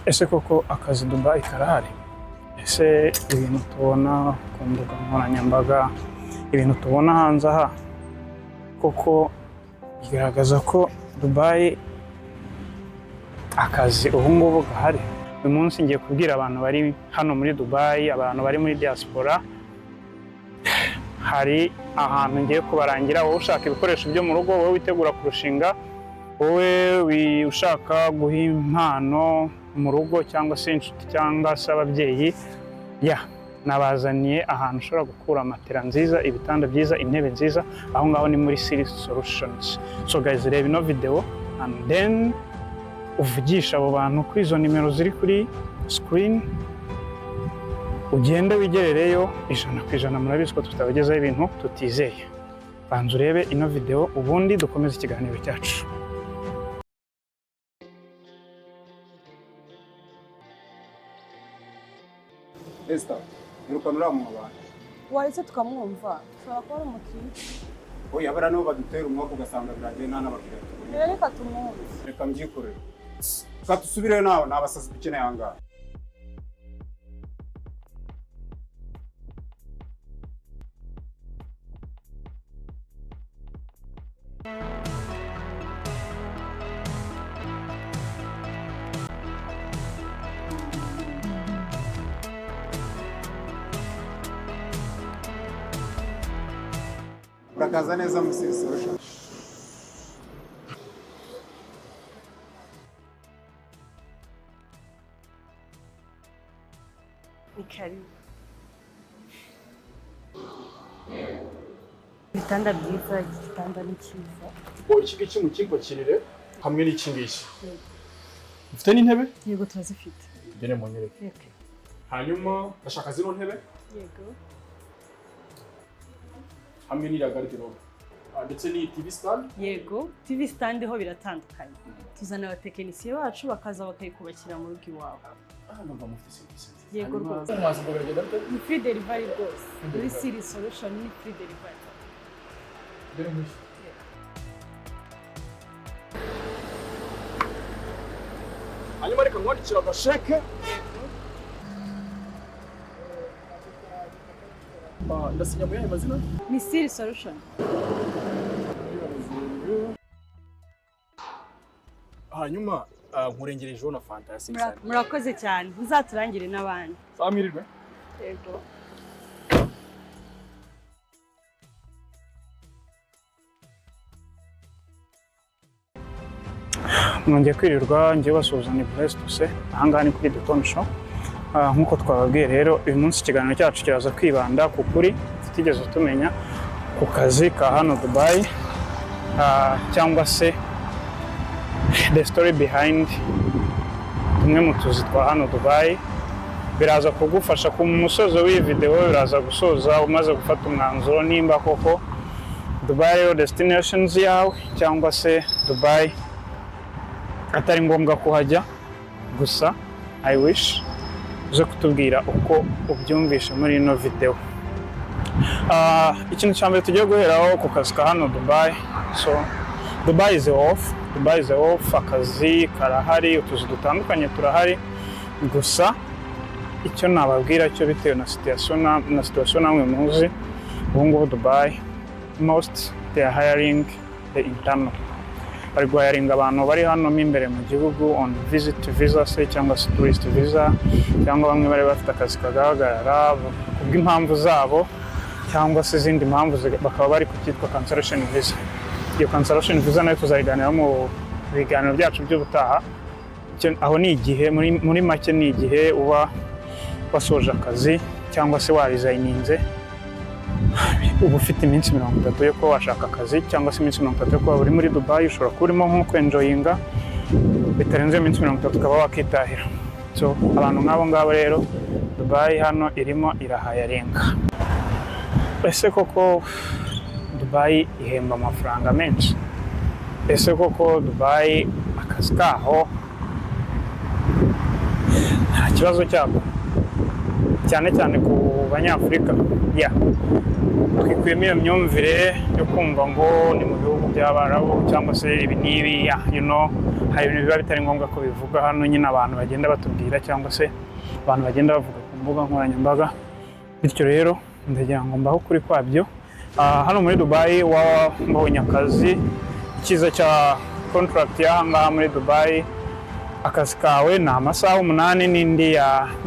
ese koko akazi Dubai karahari? Ese ibintu tubona ku mbuga nkoranyambaga, ibintu tubona hanze aha koko bigaragaza ko Dubai akazi ubu ngubu gahari? Uyu munsi ngiye kubwira abantu bari hano muri Dubai, abantu bari muri diaspora, hari ahantu ngiye kubarangira. Wowe ushaka ibikoresho byo mu rugo, wowe witegura kurushinga, wowe ushaka guha impano mu rugo cyangwa se inshuti cyangwa se ababyeyi, nabazaniye ahantu ushobora gukura matera nziza, ibitanda byiza, intebe nziza. Aho ngaho ni muri Siri Solutions. So guys, reba ino video and then uvugisha abo bantu kuri izo nimero ziri kuri screen, ugende wigerereyo 100%. Murabizi ko tutabagezaho ibintu tutizeye. Banza urebe ino video ubundi dukomeze ikiganiro cyacu. Esther, nirukanura mu abantu. Wahise tukamwumva. Ushobora kuba ari umukiriya. Oya, bara no badutera umwaka ugasanga biragiye nta n'abakiriya. Reka tumwumve. Reka mbyikorere. Tusubire nawe n'abasazi dukeneye ahangaha. Murakaza neza muri Solutions. Karibu. Ibitanda byiza, igitanda ni cyiza. Iki ngiki mu kigo kirire hamwe n'iki ngiki. Ufite n'intebe? Yego, turazifite. Gene mu nyereke. Hanyuma bashaka zino ntebe? Yego. Hamwe n'iriya garderobe. Ndetse n'iyi TV stand? Yego, TV stand ho biratandukanye. Tuzana abatekinisiye bacu bakaza bakayikubakira mu rugo iwawe. Numva mufite serivisi. Yego rwose. Mwazi ngo biragenda bite? Ni free delivery rwose. Muri Siri Solution ni free delivery. Dore mushi. Hanyuma reka nkwandikira agasheke. Ndasinya mu yahe mazina? Ni Siri Solution. Hanyuma nkurengerejeho na fanta ya 6. Murakoze cyane. Muzaturangire n'abandi. Samirirwe. Yego. Mwongeye kwirirwa, ngiye basuzana Blessed. Ahangaha ni kuri Dore show. Nkuko twababwiye rero, uyu munsi ikiganiro cyacu kiraza kwibanda ku kuri tutigeze tumenya, ku kazi ka hano Dubai, cyangwa se the story behind tumwe mu tuzi twa hano Dubai. Biraza kugufasha ku musozo w'iyi video, biraza gusoza umaze gufata umwanzuro nimba koko Dubai destinations yawe cyangwa se Dubai atari ngombwa kuhajya. Gusa I wish uze kutubwira uko ubyumvisha muri ino video. Ikintu cya mbere tugiye guheraho ku kazi ka hano Dubai. So Dubai is off. Dubai is off. Akazi karahari, utuzi dutandukanye turahari. Gusa icyo nababwira cyo bitewe na situation namwe muzi, ubu ngubu Dubai most they are hiring the internal. Bari guhiringa abantu bari hano imbere mu gihugu on visit visa se cyangwa se tourist visa, cyangwa bamwe bari bafite akazi kagahagarara kubw'impamvu zabo cyangwa se izindi mpamvu bakaba bari kukitwa cancellation visa. Iyo cancellation visa nayo tuzayiganira mu biganiro byacu by'ubutaha. Aho ni igihe muri make ni igihe uba wasoje akazi cyangwa se warisigninze, uba ufite iminsi 30 yo kuba washaka akazi, cyangwa se iminsi 30 yo kuba uri muri Dubai. Ushobora kuba urimo nko kwenjoyinga, bitarenze iminsi 30 ukaba wakitahira. So abantu nk'abo ngabo rero Dubai hano irimo irahayarenga. Ese koko Dubai ihemba amafaranga menshi? Ese koko Dubai akazi kaho nta kibazo cyabo? cyane cyane ku banyafurika twikuyemo iyo myumvire yo kumva ngo ni mu bihugu by'abarabu cyangwa se ibi n'ibi hari ibintu biba bitari ngombwa ko bivuga hano, nyine abantu bagenda batubwira cyangwa se abantu bagenda bavuga ku mbuga nkoranyambaga. Bityo rero ndagira ngo mbaho ukuri kwabyo. Hano muri Dubai wabonye akazi, icyiza cya contract y'aha ngaha muri Dubai, akazi kawe ni amasaha 8 n'indi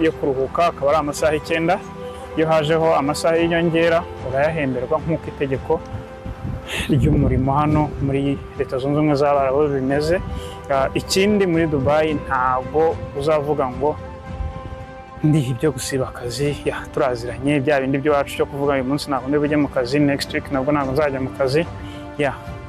yo kuruhuka akaba ari amasaha 9. Iyo hajeho amasaha y'inyongera urayahemberwa nk'uko itegeko ry'umurimo hano muri Leta Zunze Ubumwe z'Abarabu bimeze. Ikindi muri Dubai ntabwo uzavuga ngo ndi ibyo gusiba akazi, turaziranye bya bindi by'iwacu cyo kuvuga uyu munsi ntabwo ndi bujye mu kazi, next week nabwo ntabwo nzajya mu kazi.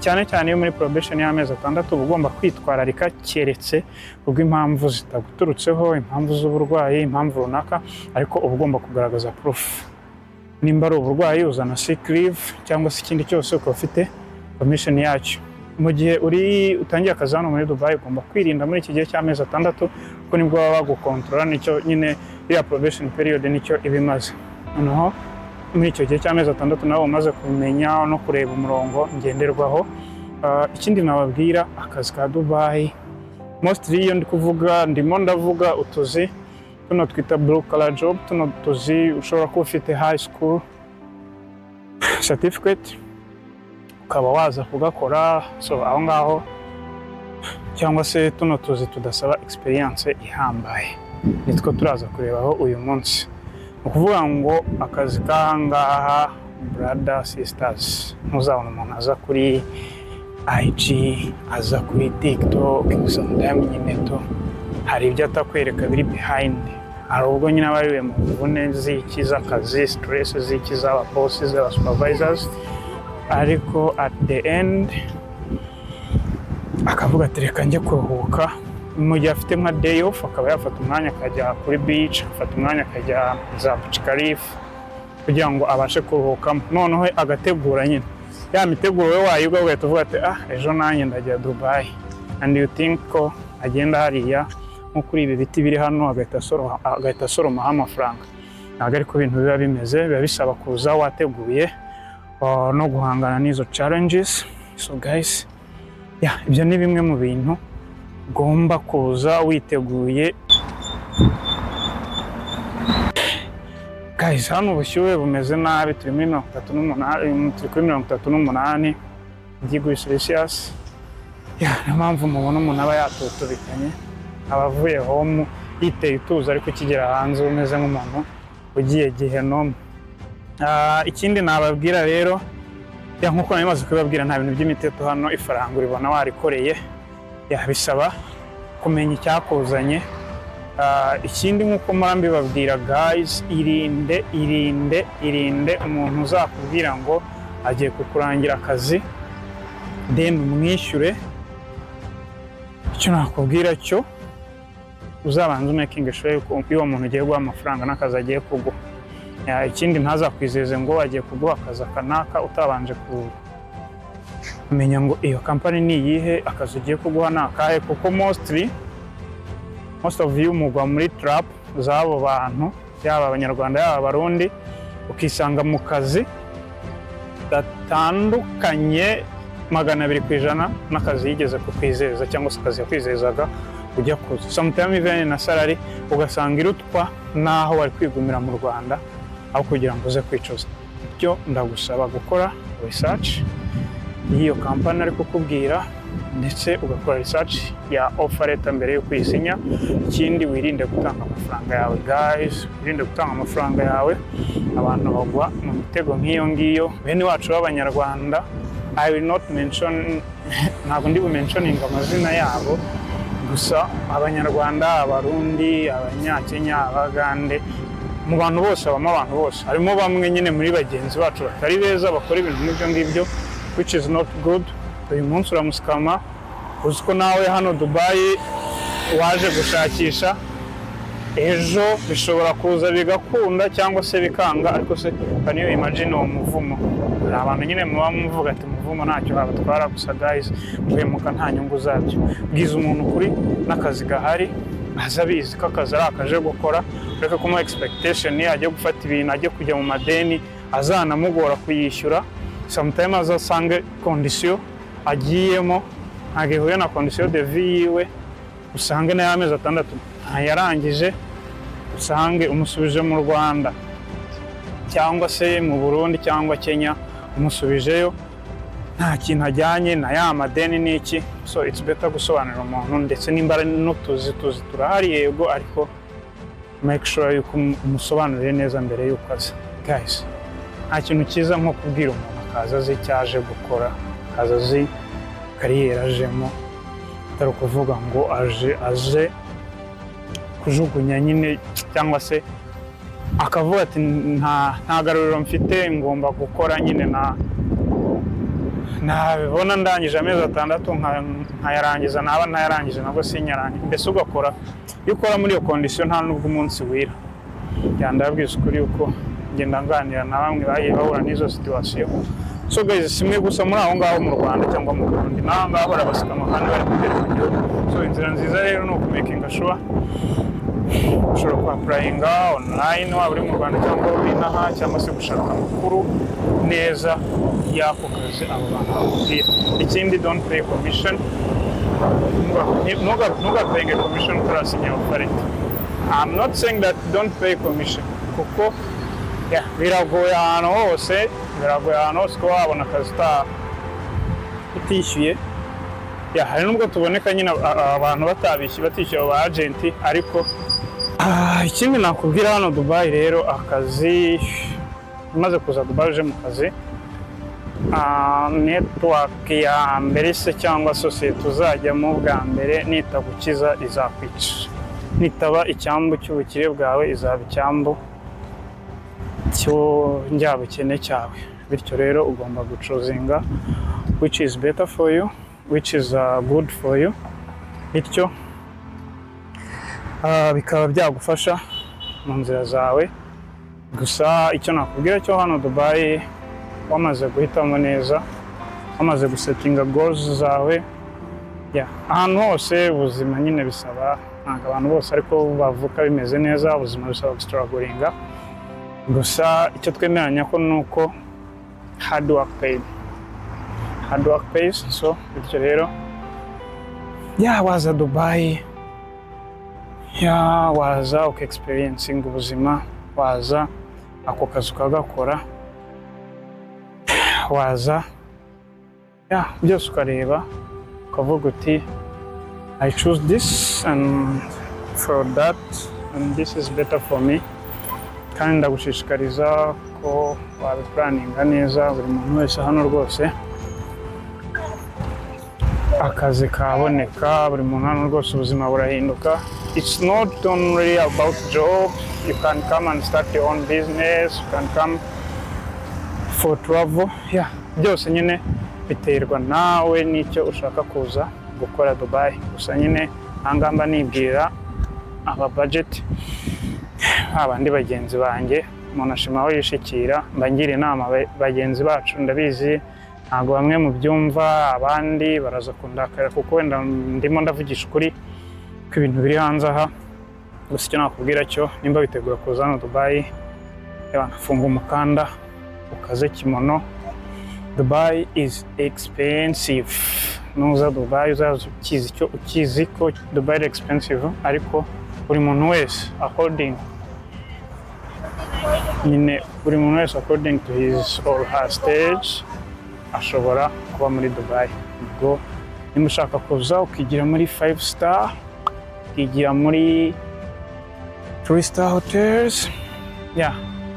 Cyane cyane iyo muri probation y'amezi 6 uba ugomba kwitwararika keretse ubwo impamvu zitaguturutseho, impamvu z'uburwayi, impamvu runaka, ariko uba ugomba kugaragaza proof. Nimba ari uburwayi uzana sick leave cyangwa se ikindi cyose ukaba ufite permission yacyo. Mu gihe utangiye akazi hano muri Dubai ugomba kwirinda muri iki gihe cy'amezi 6 kuko nibwo baba bagukontorora, nicyo nyine ya probation period nicyo ibimaze. Noneho muri icyo gihe cy'amezi 6 nawe umaze kumenya no kureba umurongo ngenderwaho. Ikindi nababwira, akazi ka Dubai mostly iyo ndimo ndavuga utuzi tuno twita blue collar job, tuno tuzi ushobora kuba ufite high school certificate ukaba waza kugakora, so aho ngaho, cyangwa se tuno tuzi tudasaba experience ihambaye, nitwo turaza kurebaho uyu munsi. Ukuvuga ngo akazi kahangaha brother sisters, ntuzabona umuntu aza kuri IG, aza kuri TikTok, sometimes nyine hari ibyo atakwereka biri behind. Hari ubwo nyine aba ariwe mu mvune z'iki z'akazi, stress z'iki z'aba bosses, z'aba supervisors, ariko at the end akavuga ati reka njye kuruhuka. Mu gihe afite nka day off akaba yafata umwanya akajya kuri beach, afata umwanya akajya za Burj Khalifa kugira ngo abashe kuruhukamo. Noneho agategura nyine ya miteguro we wayibwa ugahita uvuga ati ejo nanjye ndajya Dubai, and you think ko agenda hariya nko kuri ibi biti biri hano agahita asoromaho amafaranga. Ntabwo ariko ibintu biba bimeze, biba bisaba kuza wateguye no guhangana n'izo challenges. So guys, ibyo ni bimwe mu bintu ugomba kuza witeguye. Guys, hano ubushyuhe bumeze nabi, turi muri 38 degree Celsius. Niyo mpamvu mubona umuntu aba yatutubikanye, abavuye home yiteye ituze, ariko ukigera hanze umeze nk'umuntu ugiye Gihenomu. Ikindi nababwira rero, nk'uko namaze kubabwira, nta bintu by'imiteto hano, ifaranga uribona warikoreye. Bisaba kumenya icyakuzanye. Ikindi nk'uko mbibabwira guys, irinde umuntu uzakubwira ngo agiye kukurangira akazi then umwishyure. Icyo nakubwira cyo, uzabanza making sure ko uwo muntu ugiye guha amafaranga n'akazi agiye kuguha. Ikindi ntazakwizeze ngo agiye kuguha akazi akanaka utabanje kumenya ngo iyo company ni iyihe, akazi ugiye kuguha ni akahe, kuko most of you mugwa muri trap z'abo bantu, yaba abanyarwanda yaba abarundi, ukisanga mu kazi gatandukanye 200% n'akazi yigeze kukwizeza cyangwa se akazi yakwizezaga ujya kuza. Sometimes even na salary ugasanga irutwa naho wari kwigumira mu Rwanda aho kugira ngo uze kwicuza. Ibyo ndagusaba gukora research y'iyo company ari kukubwira, ndetse ugakora research ya offer letter mbere yo kwisinya. Ikindi wirinde gutanga amafaranga yawe guys, wirinde gutanga amafaranga yawe. Abantu bagwa mu mitego nk'iyo ngiyo, bene wacu b'Abanyarwanda. I will not mention, ntabwo ndi bumentioning amazina yabo, gusa Abanyarwanda, Abarundi, Abanyakenya, Abagande, mu bantu bose habamo abantu bose. Harimo bamwe nyine muri bagenzi bacu batari beza bakora ibintu nk'ibyo ngibyo, which is not good. Uyu munsi uramusikama, uzi ko nawe hano Dubai waje gushakisha, ejo bishobora kuza bigakunda cyangwa se bikanga. Ariko se can you imagine uwo muvumo? Hari abantu nyine muba muvuga ati umuvumo ntacyo wabatwara, gusa guys guhemuka nta nyungu zabyo. Bwiza umuntu kuri n'akazi gahari, aza abizi ko akazi ari akaje gukora, ureke kumuha expectation ajya gufata ibintu ajya kujya mu madeni azanamugora kuyishyura. Sometimes azasange condition agiyemo ntabwo ihuye na condition de vie yiwe, usange nayo amezi 6 ntayarangije, usange umusubije mu Rwanda cyangwa se mu Burundi cyangwa Kenya, umusubijeyo nta kintu ajyanye na ya madeni n'iki. So it's better gusobanurira umuntu, ndetse n'imbara n'utuzi turahari yego, ariko make sure yuko umusobanurire neza mbere y'uko aza. Guys, nta kintu cyiza nko kubwira umuntu akaza azi icyo aje gukora, akaza azi kariyeri ajemo, atari ukuvuga ngo aje kujugunya nyine, cyangwa se akavuga ati nta garuriro mfite, ngomba gukora nyine nabibona ndangije amezi 6 nkayarangiza, naba ntayarangije nabwo sinyarangije. Mbese ugakora, iyo ukora muri iyo condition nta nubwo umunsi wira. Ndababwiza ukuri yuko ngenda nganira na bamwe bagiye bahura n'izo situation. So guys, simwe gusa muri aho ngaho mu Rwanda cyangwa mu Burundi, naho ngaho barabasukama kandi bari kugera mu gihugu. So inzira nziza rero ni ukumakinga sure ushobora kuapurayinga online waba uri mu Rwanda cyangwa uri inaha, cyangwa se gushaka amakuru neza y'ako kazi abo bantu bakubwira. Ikindi, don't pay commission, ntugapayinge commission utarasinya ofarite. I'm not saying that don't pay commission, kuko biragoye ahantu hose ko wabona akazi utishyuye. Hari nubwo tuboneka nyine abantu batishyuye aba agenti, ariko ikindi nakubwira hano Dubai rero, akazi umaze kuza Dubai uje mu kazi, network ya mbere se cyangwa sosiyete uzajyamo bwa mbere nitagukiza izakwica, nitaba icyambu cy'ubukire bwawe izaba icyambu njyabukene cyawe. Bityo rero ugomba gucuzinga which is better for you, which is good for you. Bityo bikaba byagufasha mu nzira zawe. Gusa icyo nakubwira cyo hano Dubai, wamaze guhitamo neza, wamaze gusetinga goals zawe, ahantu hose ubuzima nyine bisaba, ntabwo abantu bose ariko bavuka bimeze neza, ubuzima bisaba gustrugglinga. Gusa icyo twemeranya ko nuko hard work pays. So bityo rero waza Dubai, waza experiencing ubuzima, waza ako kazi ukagakora, waza byose ukareba ukavuga uti I choose this and for that and this is better for me. Kandi ndagushishikariza ko wabipuraninga neza. Buri muntu wese hano rwose akazi kaboneka, buri muntu hano rwose ubuzima burahinduka. It's not only about job. You can come and start your own business, you can come for travel. Byose nyine biterwa nawe n'icyo ushaka kuza gukora Dubai. Gusa nyine angamba nibwira aba budget abandi bagenzi banjye, umuntu ashima aho yishikira, mbangira inama bagenzi bacu. Ndabizi ntabwo bamwe mu byumva, abandi baraza kundakara kuko wenda ndimo ndavugisha ukuri ko ibintu biri hanze aha. Gusa icyo nakubwira cyo, nimba bitegura kuza hano Dubai, funga umukanda ukaze kimono. Dubai is expensive. Nuza Dubai uzaza ukizi ko Dubai is expensive, ariko buri muntu wese according to his or her stage ashobora kuba muri Dubai. Ubwo nimba ushaka kuza ukigira muri 5 star, ukigira muri 3 star hotels,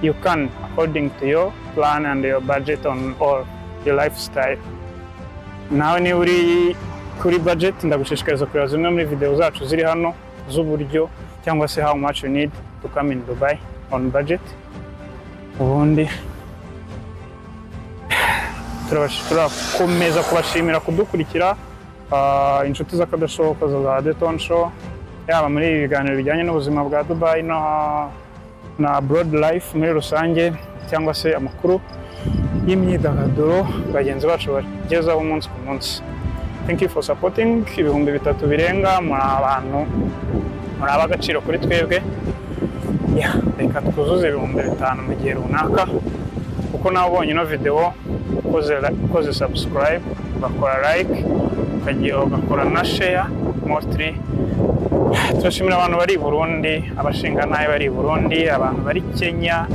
you can according to your plan and your budget or your lifestyle. Nawe niba uri kuri budget, ndagushishikariza kureba zimwe muri video zacu ziri hano z'uburyo cyangwa se how much you need to come in Dubai on budget. Ubundi turakomeza kubashimira kudukurikira, inshuti z'akadashoboka za Deton Show, yaba muri ibiganiro bijyanye n'ubuzima bwa Dubai na broad life muri rusange, cyangwa se amakuru y'imyidagaduro bagenzi bacu bagezaho umunsi ku munsi. Thank you for supporting. 3,000 birenga muri abantu muri ab'agaciro kuri twebwe. Reka twuzuze 5,000 mu gihe runaka, kuko nawe ubonye ino video ukoze subscribe, ugakora like, ugakora na share mostly. Turashimira abantu bari i Burundi, abashinga nayo bari i Burundi, abantu bari Kenya,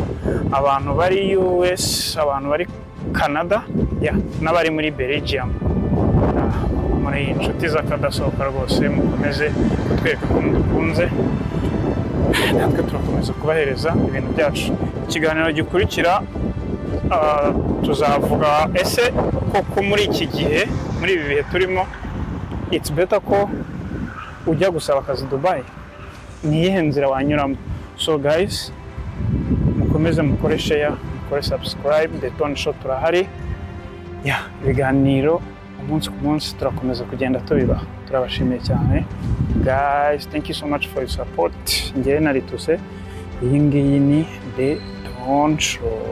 abantu bari US, abantu bari Canada, n'abari muri Belgium. Muri inshuti z'akadasohoka rwose, mukomeze kutwereka ko mudukunze, natwe turakomeza kubahereza ibintu byacu. Ikiganiro gikurikira tuzavuga ese koko muri iki gihe, muri ibi bihe turimo, it's better ko ujya gusaba akazi Dubai, ni iyihe nzira wanyuramo? So guys, mukomeze mukore share, mukore subscribe, The Tone Show turahari. Ibiganiro umunsi ku munsi turakomeza kugenda tubibaha. Turabashimiye cyane guys, thank you so much for your support. Njyewe narituse, iyi ngiyi ni The Tone Show.